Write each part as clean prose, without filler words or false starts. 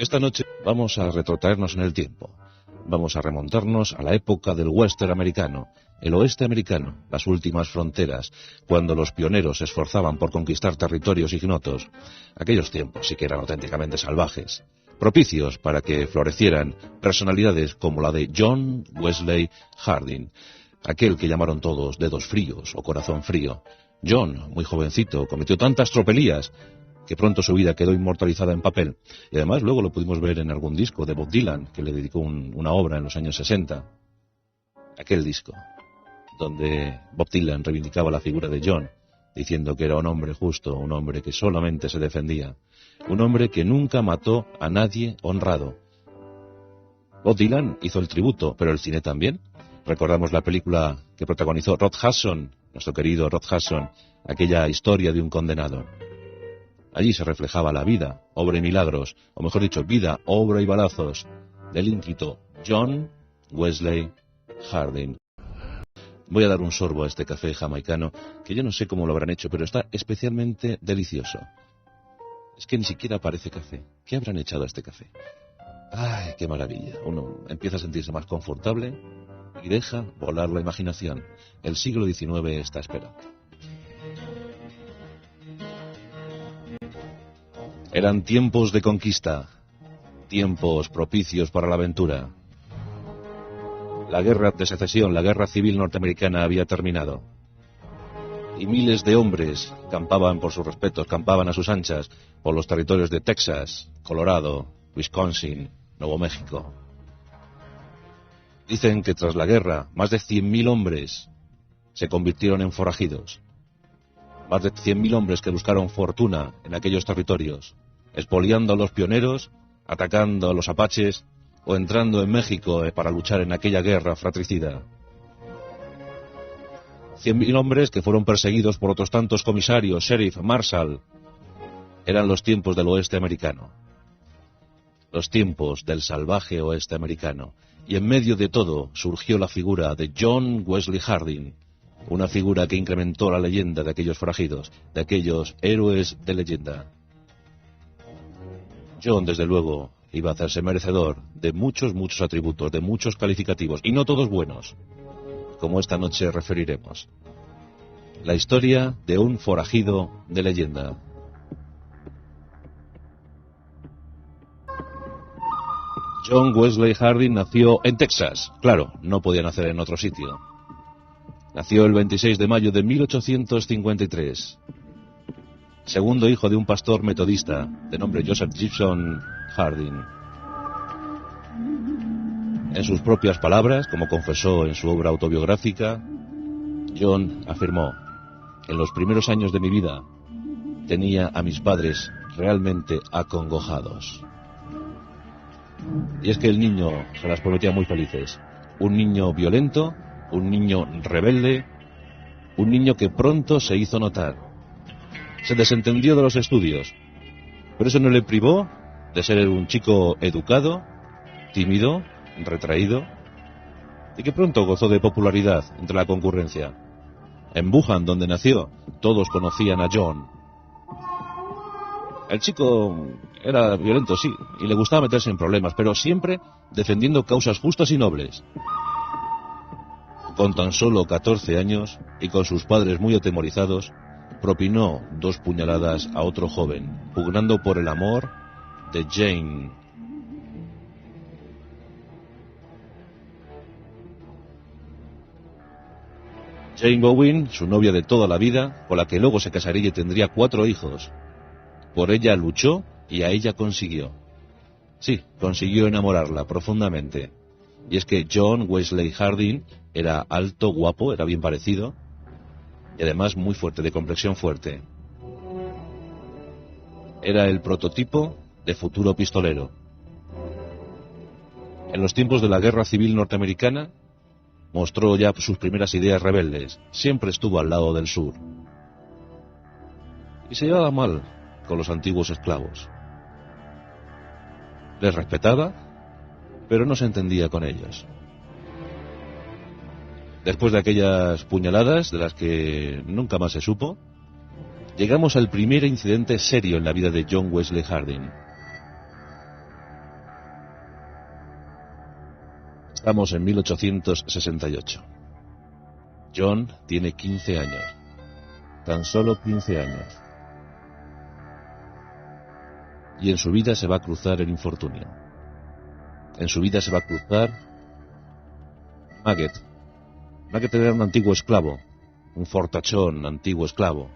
Esta noche vamos a retrotraernos en el tiempo. Vamos a remontarnos a la época del western americano, el oeste americano, las últimas fronteras, cuando los pioneros se esforzaban por conquistar territorios ignotos. Aquellos tiempos sí que eran auténticamente salvajes, propicios para que florecieran personalidades como la de John Wesley Harding, aquel que llamaron todos dedos fríos o corazón frío. John, muy jovencito, cometió tantas tropelías que pronto su vida quedó inmortalizada en papel. Y además luego lo pudimos ver en algún disco de Bob Dylan, que le dedicó una obra en los años 60. Aquel disco, donde Bob Dylan reivindicaba la figura de John, diciendo que era un hombre justo, un hombre que solamente se defendía, un hombre que nunca mató a nadie honrado. Bob Dylan hizo el tributo, pero el cine también. Recordamos la película que protagonizó Rod Hudson, nuestro querido Rod Hudson, aquella historia de un condenado. Allí se reflejaba la vida, obra y milagros, o mejor dicho, vida, obra y balazos, del ínclito John Wesley Harding. Voy a dar un sorbo a este café jamaicano, que yo no sé cómo lo habrán hecho, pero está especialmente delicioso. Es que ni siquiera parece café. ¿Qué habrán echado a este café? ¡Ay, qué maravilla! Uno empieza a sentirse más confortable y deja volar la imaginación. El siglo XIX está esperando. Eran tiempos de conquista, tiempos propicios para la aventura. La guerra de secesión, la guerra civil norteamericana había terminado. Y miles de hombres campaban por sus respetos, campaban a sus anchas por los territorios de Texas, Colorado, Wisconsin, Nuevo México. Dicen que tras la guerra, más de 100.000 hombres se convirtieron en forajidos. Más de 100.000 hombres que buscaron fortuna en aquellos territorios, expoliando a los pioneros, atacando a los apaches o entrando en México para luchar en aquella guerra fratricida. 100.000 hombres que fueron perseguidos por otros tantos comisarios, sheriff, marshal. Eran los tiempos del oeste americano, los tiempos del salvaje oeste americano. Y en medio de todo surgió la figura de John Wesley Harding, una figura que incrementó la leyenda de aquellos forajidos, de aquellos héroes de leyenda. John, desde luego, iba a hacerse merecedor de muchos atributos, de muchos calificativos, y no todos buenos, como esta noche referiremos. La historia de un forajido de leyenda. John Wesley Harding nació en Texas. Claro, no podía nacer en otro sitio. Nació el 26 de mayo de 1853. Segundo hijo de un pastor metodista de nombre Joseph Gibson Harding. En sus propias palabras, como confesó en su obra autobiográfica, John afirmó: en los primeros años de mi vida tenía a mis padres realmente acongojados. Y es que el niño se las prometía muy felices. Un niño violento, un niño rebelde, un niño que pronto se hizo notar. Se desentendió de los estudios, pero eso no le privó de ser un chico educado, tímido, retraído, y que pronto gozó de popularidad entre la concurrencia. En Wuhan, donde nació, todos conocían a John. El chico era violento, sí, y le gustaba meterse en problemas, pero siempre defendiendo causas justas y nobles. Con tan solo 14 años, y con sus padres muy atemorizados, propinó 2 puñaladas a otro joven, pugnando por el amor de Jane. Jane Bowen, su novia de toda la vida, con la que luego se casaría y tendría 4 hijos. Por ella luchó y a ella consiguió. Sí, consiguió enamorarla profundamente. Y es que John Wesley Harding era alto, guapo, era bien parecido, y además muy fuerte, de complexión fuerte. Era el prototipo de futuro pistolero. En los tiempos de la Guerra Civil Norteamericana, mostró ya sus primeras ideas rebeldes. Siempre estuvo al lado del sur. Y se llevaba mal con los antiguos esclavos. Les respetaba, pero no se entendía con ellos. Después de aquellas puñaladas, de las que nunca más se supo, llegamos al primer incidente serio en la vida de John Wesley Harding. Estamos en 1868. John tiene 15 años. Tan solo 15 años. Y en su vida se va a cruzar el infortunio. En su vida se va a cruzar Maggett. Maggett era un antiguo esclavo, un fortachón antiguo esclavo,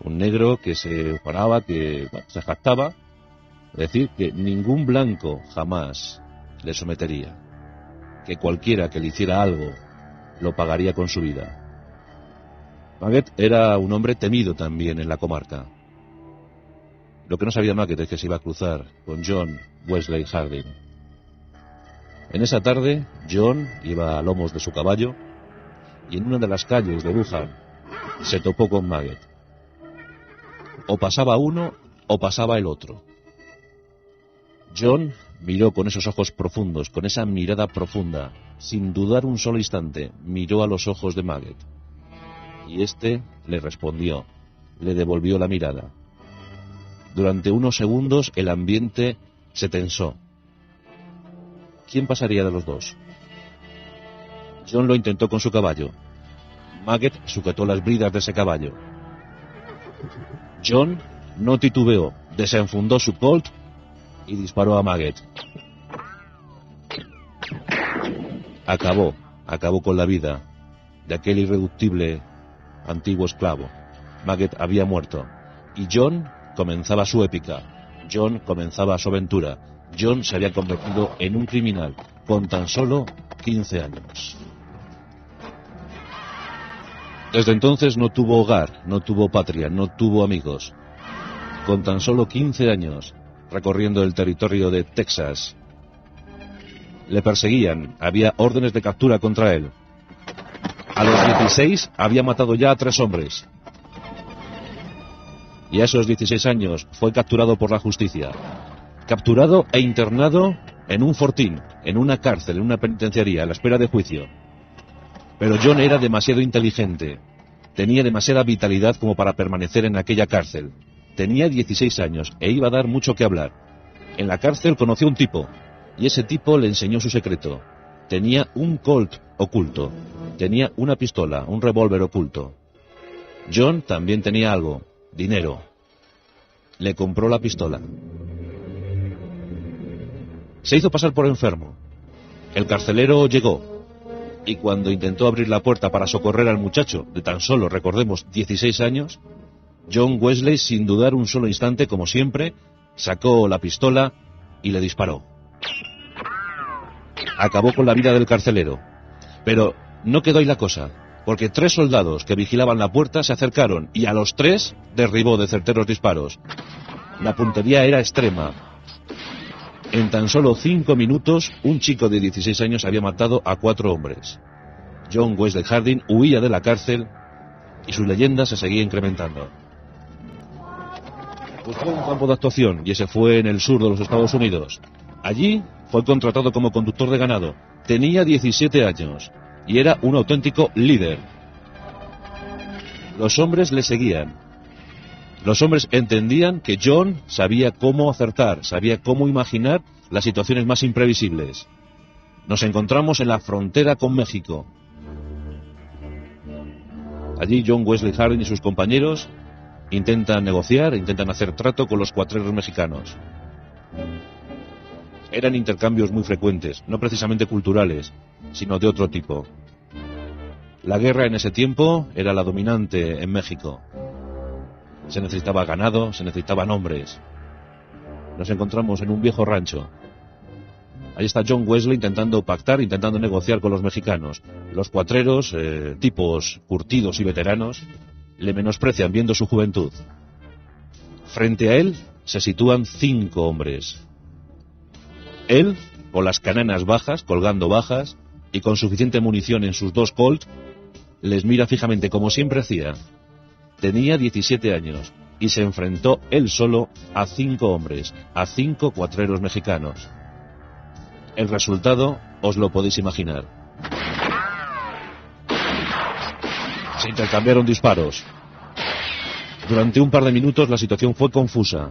un negro que se paraba, que se jactaba, es decir, que ningún blanco jamás le sometería, que cualquiera que le hiciera algo lo pagaría con su vida. Maggett era un hombre temido también en la comarca. Lo que no sabía Maggett es que se iba a cruzar con John Wesley Harding. En esa tarde, John iba a lomos de su caballo y en una de las calles de Wuhan se topó con Maggett. O pasaba uno o pasaba el otro. John miró con esos ojos profundos, con esa mirada profunda, sin dudar un solo instante, miró a los ojos de Maggett. Y éste le respondió, le devolvió la mirada. Durante unos segundos el ambiente se tensó. ¿Quién pasaría de los dos? John lo intentó con su caballo. Maggett sujetó las bridas de ese caballo. John no titubeó, desenfundó su Colt y disparó a Maggett. Acabó con la vida de aquel irreductible antiguo esclavo. Maggett había muerto y John comenzaba su épica. John comenzaba su aventura. John se había convertido en un criminal con tan solo 15 años. Desde entonces no tuvo hogar, no tuvo patria, no tuvo amigos. Con tan solo 15 años, recorriendo el territorio de Texas, le perseguían, había órdenes de captura contra él. A los 16 había matado ya a 3 hombres. Y a esos 16 años fue capturado por la justicia. Capturado e internado en un fortín, en una cárcel, en una penitenciaría, a la espera de juicio. Pero John era demasiado inteligente. Tenía demasiada vitalidad como para permanecer en aquella cárcel. Tenía 16 años e iba a dar mucho que hablar. En la cárcel conoció un tipo, y ese tipo le enseñó su secreto. Tenía un Colt oculto. Tenía una pistola, un revólver oculto. John también tenía algo, dinero. Le compró la pistola. Se hizo pasar por enfermo. El carcelero llegó, y cuando intentó abrir la puerta para socorrer al muchacho, de tan solo, recordemos, 16 años, John Wesley, sin dudar un solo instante, como siempre, sacó la pistola y le disparó. Acabó con la vida del carcelero. Pero no quedó ahí la cosa, porque 3 soldados que vigilaban la puerta se acercaron y a los 3 derribó de certeros disparos. La puntería era extrema. En tan solo 5 minutos, un chico de 16 años había matado a 4 hombres. John Wesley Harding huía de la cárcel y su leyenda se seguía incrementando. Buscó un campo de actuación y ese fue en el sur de los Estados Unidos. Allí fue contratado como conductor de ganado. Tenía 17 años y era un auténtico líder. Los hombres le seguían. Los hombres entendían que John sabía cómo acertar, sabía cómo imaginar las situaciones más imprevisibles. Nos encontramos en la frontera con México. Allí John Wesley Harding y sus compañeros intentan negociar, intentan hacer trato con los cuatreros mexicanos. Eran intercambios muy frecuentes, no precisamente culturales, sino de otro tipo. La guerra en ese tiempo era la dominante en México. Se necesitaba ganado, se necesitaban hombres. Nos encontramos en un viejo rancho. Ahí está John Wesley intentando pactar, intentando negociar con los mexicanos. Los cuatreros, tipos curtidos y veteranos, le menosprecian viendo su juventud. Frente a él se sitúan 5 hombres. Él, con las cananas bajas, colgando bajas, y con suficiente munición en sus 2 Colt, les mira fijamente como siempre hacía. Tenía 17 años y se enfrentó él solo a 5 hombres, a 5 cuatreros mexicanos. El resultado os lo podéis imaginar. Se intercambiaron disparos. Durante un par de minutos la situación fue confusa,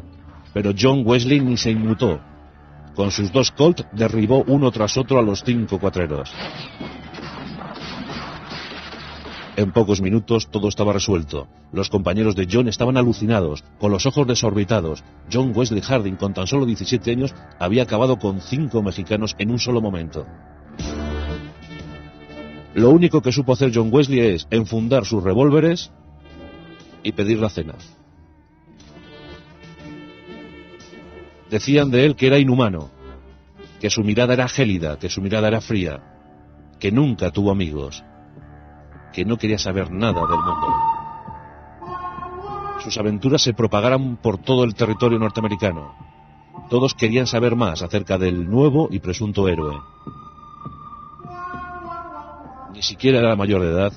pero John Wesley ni se inmutó. Con sus 2 Colt derribó uno tras otro a los 5 cuatreros. En pocos minutos todo estaba resuelto. Los compañeros de John estaban alucinados, con los ojos desorbitados. John Wesley Harding, con tan solo 17 años, había acabado con 5 mexicanos en un solo momento. Lo único que supo hacer John Wesley es enfundar sus revólveres y pedir la cena. Decían de él que era inhumano, que su mirada era gélida, que su mirada era fría, que nunca tuvo amigos, que no quería saber nada del mundo. Sus aventuras se propagaron por todo el territorio norteamericano. Todos querían saber más acerca del nuevo y presunto héroe. Ni siquiera era mayor de edad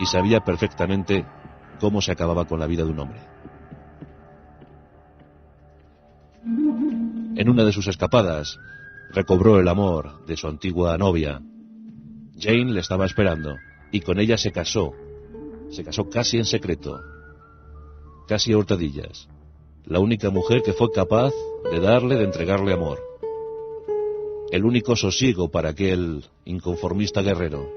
y sabía perfectamente cómo se acababa con la vida de un hombre. En una de sus escapadas, recobró el amor de su antigua novia. Jane le estaba esperando y con ella se casó casi en secreto, casi a hurtadillas. La única mujer que fue capaz de entregarle amor. El único sosiego para aquel inconformista guerrero.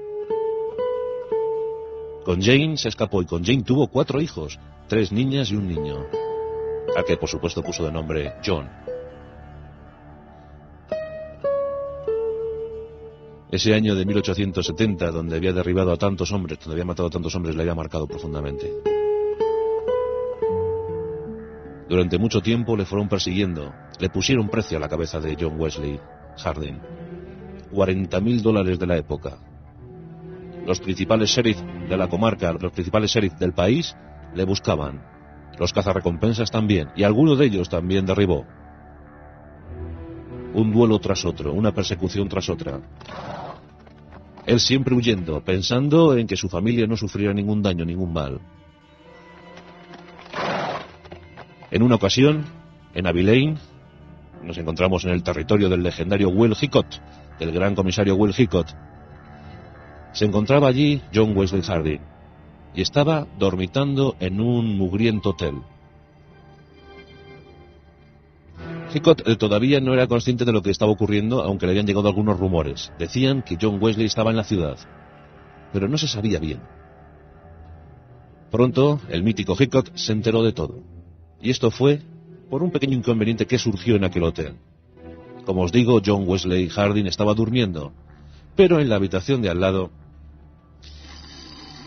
Con Jane se escapó y con Jane tuvo 4 hijos, 3 niñas y un niño, al que por supuesto puso de nombre John. Ese año de 1870, donde había derribado a tantos hombres, donde había matado a tantos hombres, le había marcado profundamente. Durante mucho tiempo le fueron persiguiendo, le pusieron precio a la cabeza de John Wesley Harding. $40,000 de la época. Los principales sheriff de la comarca, los principales sheriff del país, le buscaban. Los cazarrecompensas también, y alguno de ellos también derribó. Un duelo tras otro, una persecución tras otra. Él siempre huyendo, pensando en que su familia no sufriera ningún daño, ningún mal. En una ocasión, en Abilene, nos encontramos en el territorio del legendario Will Hickok, del gran comisario Will Hickok. Se encontraba allí John Wesley Harding y estaba dormitando en un mugriento hotel. Hickok todavía no era consciente de lo que estaba ocurriendo, aunque le habían llegado algunos rumores. Decían que John Wesley estaba en la ciudad, pero no se sabía bien. Pronto, el mítico Hickok se enteró de todo. Y esto fue por un pequeño inconveniente que surgió en aquel hotel. Como os digo, John Wesley Harding estaba durmiendo, pero en la habitación de al lado,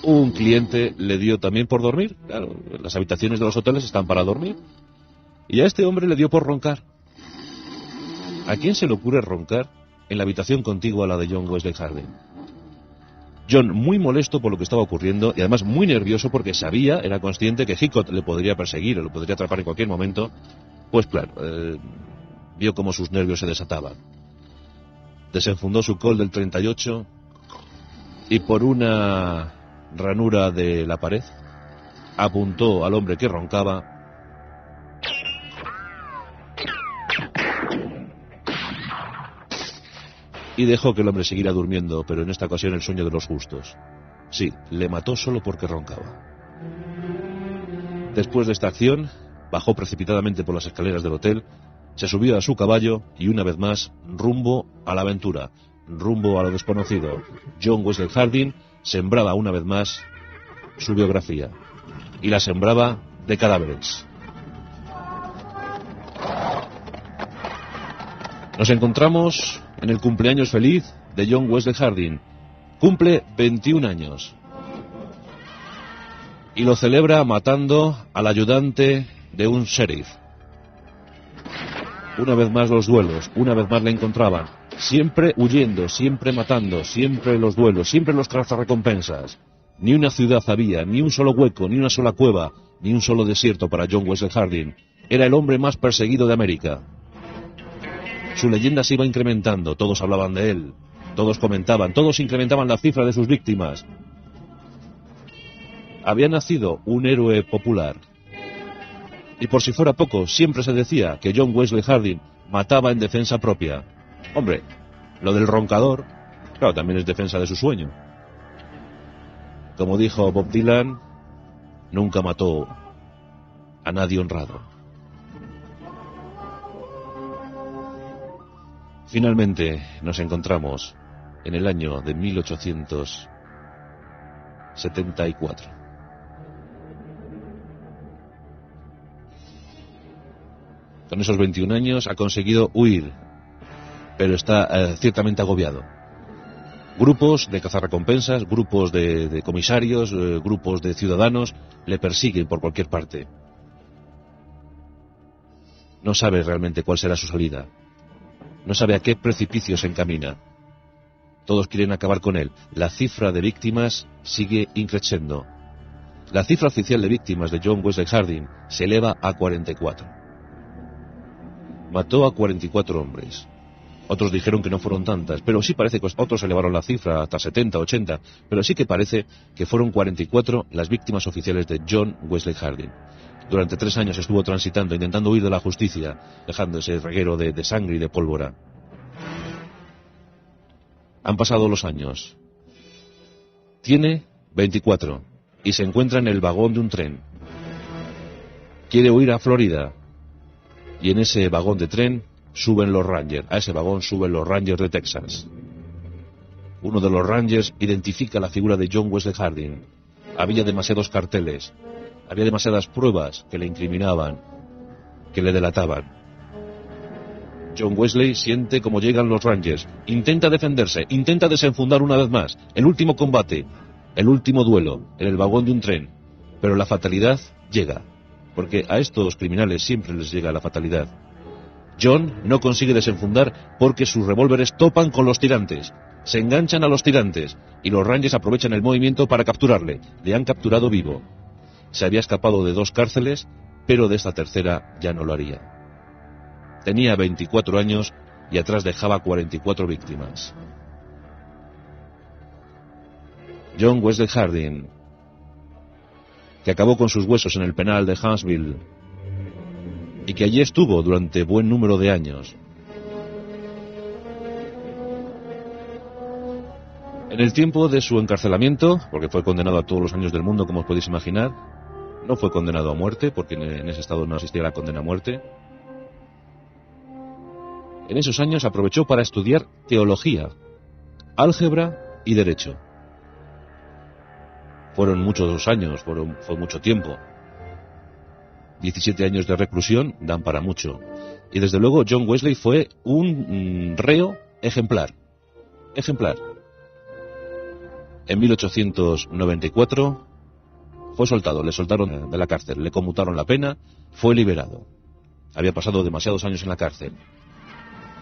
un cliente le dio también por dormir. Claro, las habitaciones de los hoteles están para dormir. Y a este hombre le dio por roncar. ¿A quién se le ocurre roncar en la habitación contigua a la de John Wesley Harding? John, muy molesto por lo que estaba ocurriendo y además muy nervioso porque sabía, era consciente que Hickok le podría perseguir o lo podría atrapar en cualquier momento, pues claro, vio cómo sus nervios se desataban. Desenfundó su Colt del 38 y por una ranura de la pared apuntó al hombre que roncaba y dejó que el hombre siguiera durmiendo, pero en esta ocasión el sueño de los justos. Sí, le mató solo porque roncaba. Después de esta acción, bajó precipitadamente por las escaleras del hotel, se subió a su caballo y una vez más, rumbo a la aventura, rumbo a lo desconocido. John Wesley Harding sembraba una vez más su biografía, y la sembraba de cadáveres. Nos encontramos en el cumpleaños feliz de John Wesley Harding. Cumple 21 años. Y lo celebra matando al ayudante de un sheriff. Una vez más los duelos, una vez más le encontraban. Siempre huyendo, siempre matando, siempre los duelos, siempre los cazarrecompensas. Ni una ciudad había, ni un solo hueco, ni una sola cueva, ni un solo desierto para John Wesley Harding. Era el hombre más perseguido de América. Su leyenda se iba incrementando, todos hablaban de él, todos comentaban, todos incrementaban la cifra de sus víctimas. Había nacido un héroe popular. Y por si fuera poco, siempre se decía que John Wesley Harding mataba en defensa propia. Hombre, lo del roncador, claro, también es defensa de su sueño. Como dijo Bob Dylan, nunca mató a nadie honrado. Finalmente nos encontramos en el año de 1874. Con esos 21 años ha conseguido huir, pero está ciertamente agobiado. Grupos de cazarrecompensas, grupos de comisarios, grupos de ciudadanos le persiguen por cualquier parte. No sabe realmente cuál será su salida. No sabe a qué precipicio se encamina. Todos quieren acabar con él. La cifra de víctimas sigue increciendo. La cifra oficial de víctimas de John Wesley Harding se eleva a 44. Mató a 44 hombres. Otros dijeron que no fueron tantas, pero sí parece que otros elevaron la cifra hasta 70, 80, pero sí que parece que fueron 44 las víctimas oficiales de John Wesley Harding. Durante 3 años estuvo transitando, intentando huir de la justicia, dejando ese reguero de sangre y de pólvora. Han pasado los años. Tiene 24 y se encuentra en el vagón de un tren. Quiere huir a Florida y en ese vagón de tren suben los Rangers. A ese vagón suben los Rangers de Texas. Uno de los Rangers identifica la figura de John Wesley Harding. Había demasiados carteles, había demasiadas pruebas que le incriminaban, que le delataban. John Wesley siente como llegan los Rangers, intenta defenderse, intenta desenfundar una vez más, el último combate, el último duelo, en el vagón de un tren, pero la fatalidad llega, porque a estos criminales siempre les llega la fatalidad. John no consigue desenfundar porque sus revólveres topan con los tirantes, se enganchan a los tirantes, y los Rangers aprovechan el movimiento para capturarle. Le han capturado vivo. Se había escapado de 2 cárceles, pero de esta tercera ya no lo haría. Tenía 24 años y atrás dejaba 44 víctimas. John Wesley Harding, que acabó con sus huesos en el penal de Huntsville y que allí estuvo durante buen número de años. En el tiempo de su encarcelamiento, porque fue condenado a todos los años del mundo, como os podéis imaginar, no fue condenado a muerte, porque en ese estado no existía la condena a muerte. En esos años aprovechó para estudiar teología, álgebra y derecho. Fueron muchos años, fue mucho tiempo. 17 años de reclusión dan para mucho. Y desde luego John Wesley fue un reo ejemplar. Ejemplar. En 1894 fue soltado, le soltaron de la cárcel, le conmutaron la pena, fue liberado. Había pasado demasiados años en la cárcel.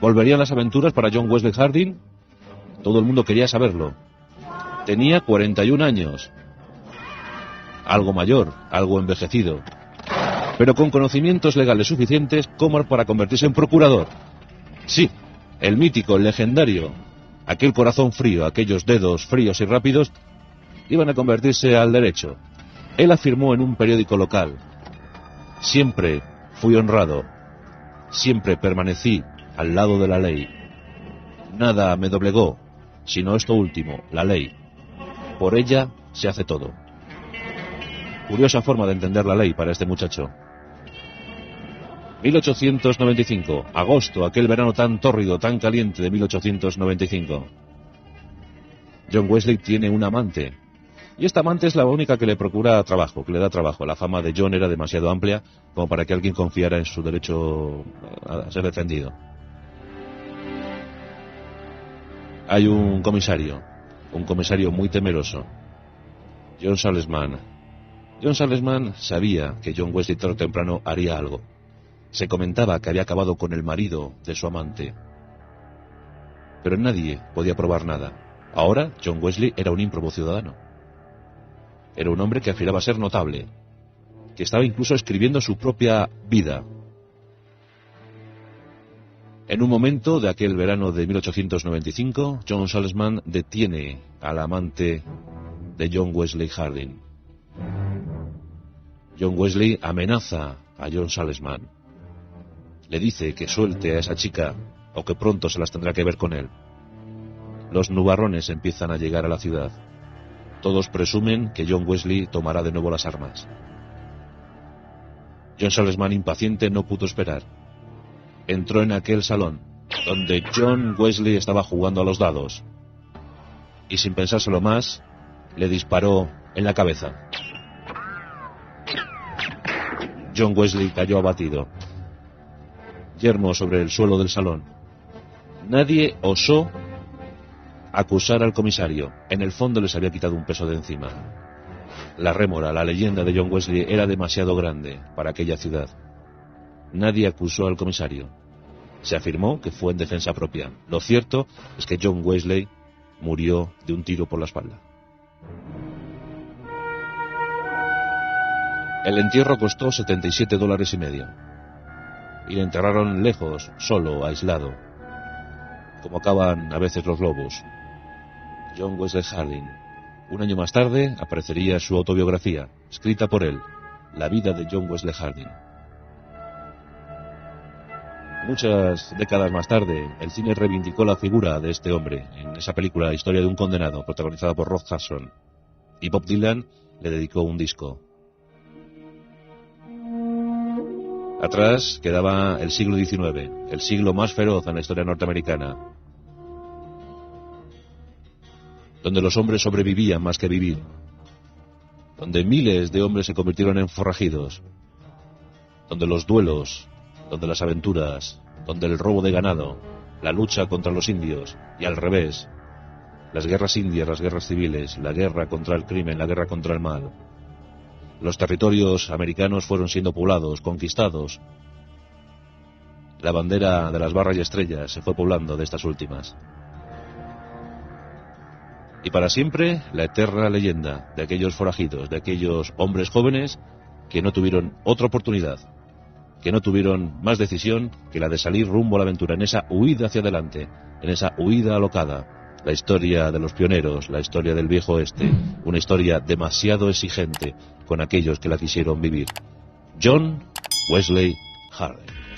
¿Volverían las aventuras para John Wesley Harding? Todo el mundo quería saberlo. Tenía 41 años. Algo mayor, algo envejecido. Pero con conocimientos legales suficientes como para convertirse en procurador. Sí, el mítico, el legendario, aquel corazón frío, aquellos dedos fríos y rápidos, iban a convertirse al derecho. Él afirmó en un periódico local: siempre fui honrado, siempre permanecí al lado de la ley. Nada me doblegó, sino esto último, la ley. Por ella se hace todo. Curiosa forma de entender la ley para este muchacho. 1895, agosto, aquel verano tan tórrido, tan caliente de 1895. John Wesley tiene un amante. Y esta amante es la única que le procura trabajo, que le da trabajo. La fama de John era demasiado amplia como para que alguien confiara en su derecho a ser defendido. Hay un comisario muy temeroso, John Salesman. John Salesman sabía que John Wesley tarde o temprano haría algo. Se comentaba que había acabado con el marido de su amante, pero nadie podía probar nada. Ahora John Wesley era un ímprobo ciudadano. Era un hombre que afirmaba ser notable, que estaba incluso escribiendo su propia vida. En un momento de aquel verano de 1895, John Salesman detiene al amante de John Wesley Harding. John Wesley amenaza a John Salesman. Le dice que suelte a esa chica o que pronto se las tendrá que ver con él. Los nubarrones empiezan a llegar a la ciudad. Todos presumen que John Wesley tomará de nuevo las armas. John Salesman, impaciente, no pudo esperar. Entró en aquel salón, donde John Wesley estaba jugando a los dados y, sin pensárselo más, le disparó en la cabeza. John Wesley cayó abatido, yermo sobre el suelo del salón. Nadie osó acusar al comisario. En el fondo les había quitado un peso de encima. La rémora, la leyenda de John Wesley era demasiado grande para aquella ciudad. Nadie acusó al comisario. Se afirmó que fue en defensa propia. Lo cierto es que John Wesley murió de un tiro por la espalda. El entierro costó $77.50. Y le enterraron lejos, solo, aislado, como acaban a veces los lobos. John Wesley Harding. Un año más tarde aparecería su autobiografía, escrita por él, La vida de John Wesley Harding. Muchas décadas más tarde, el cine reivindicó la figura de este hombre en esa película Historia de un condenado, protagonizada por Rock Hudson, y Bob Dylan le dedicó un disco. Atrás quedaba el siglo XIX, el siglo más feroz en la historia norteamericana, donde los hombres sobrevivían más que vivir, donde miles de hombres se convirtieron en forajidos, donde los duelos, donde las aventuras, donde el robo de ganado, la lucha contra los indios, y al revés, las guerras indias, las guerras civiles, la guerra contra el crimen, la guerra contra el mal. Los territorios americanos fueron siendo poblados, conquistados. La bandera de las barras y estrellas se fue poblando de estas últimas. Y para siempre, la eterna leyenda de aquellos forajidos, de aquellos hombres jóvenes que no tuvieron otra oportunidad, que no tuvieron más decisión que la de salir rumbo a la aventura, en esa huida hacia adelante, en esa huida alocada. La historia de los pioneros, la historia del viejo oeste, una historia demasiado exigente con aquellos que la quisieron vivir. John Wesley Harding.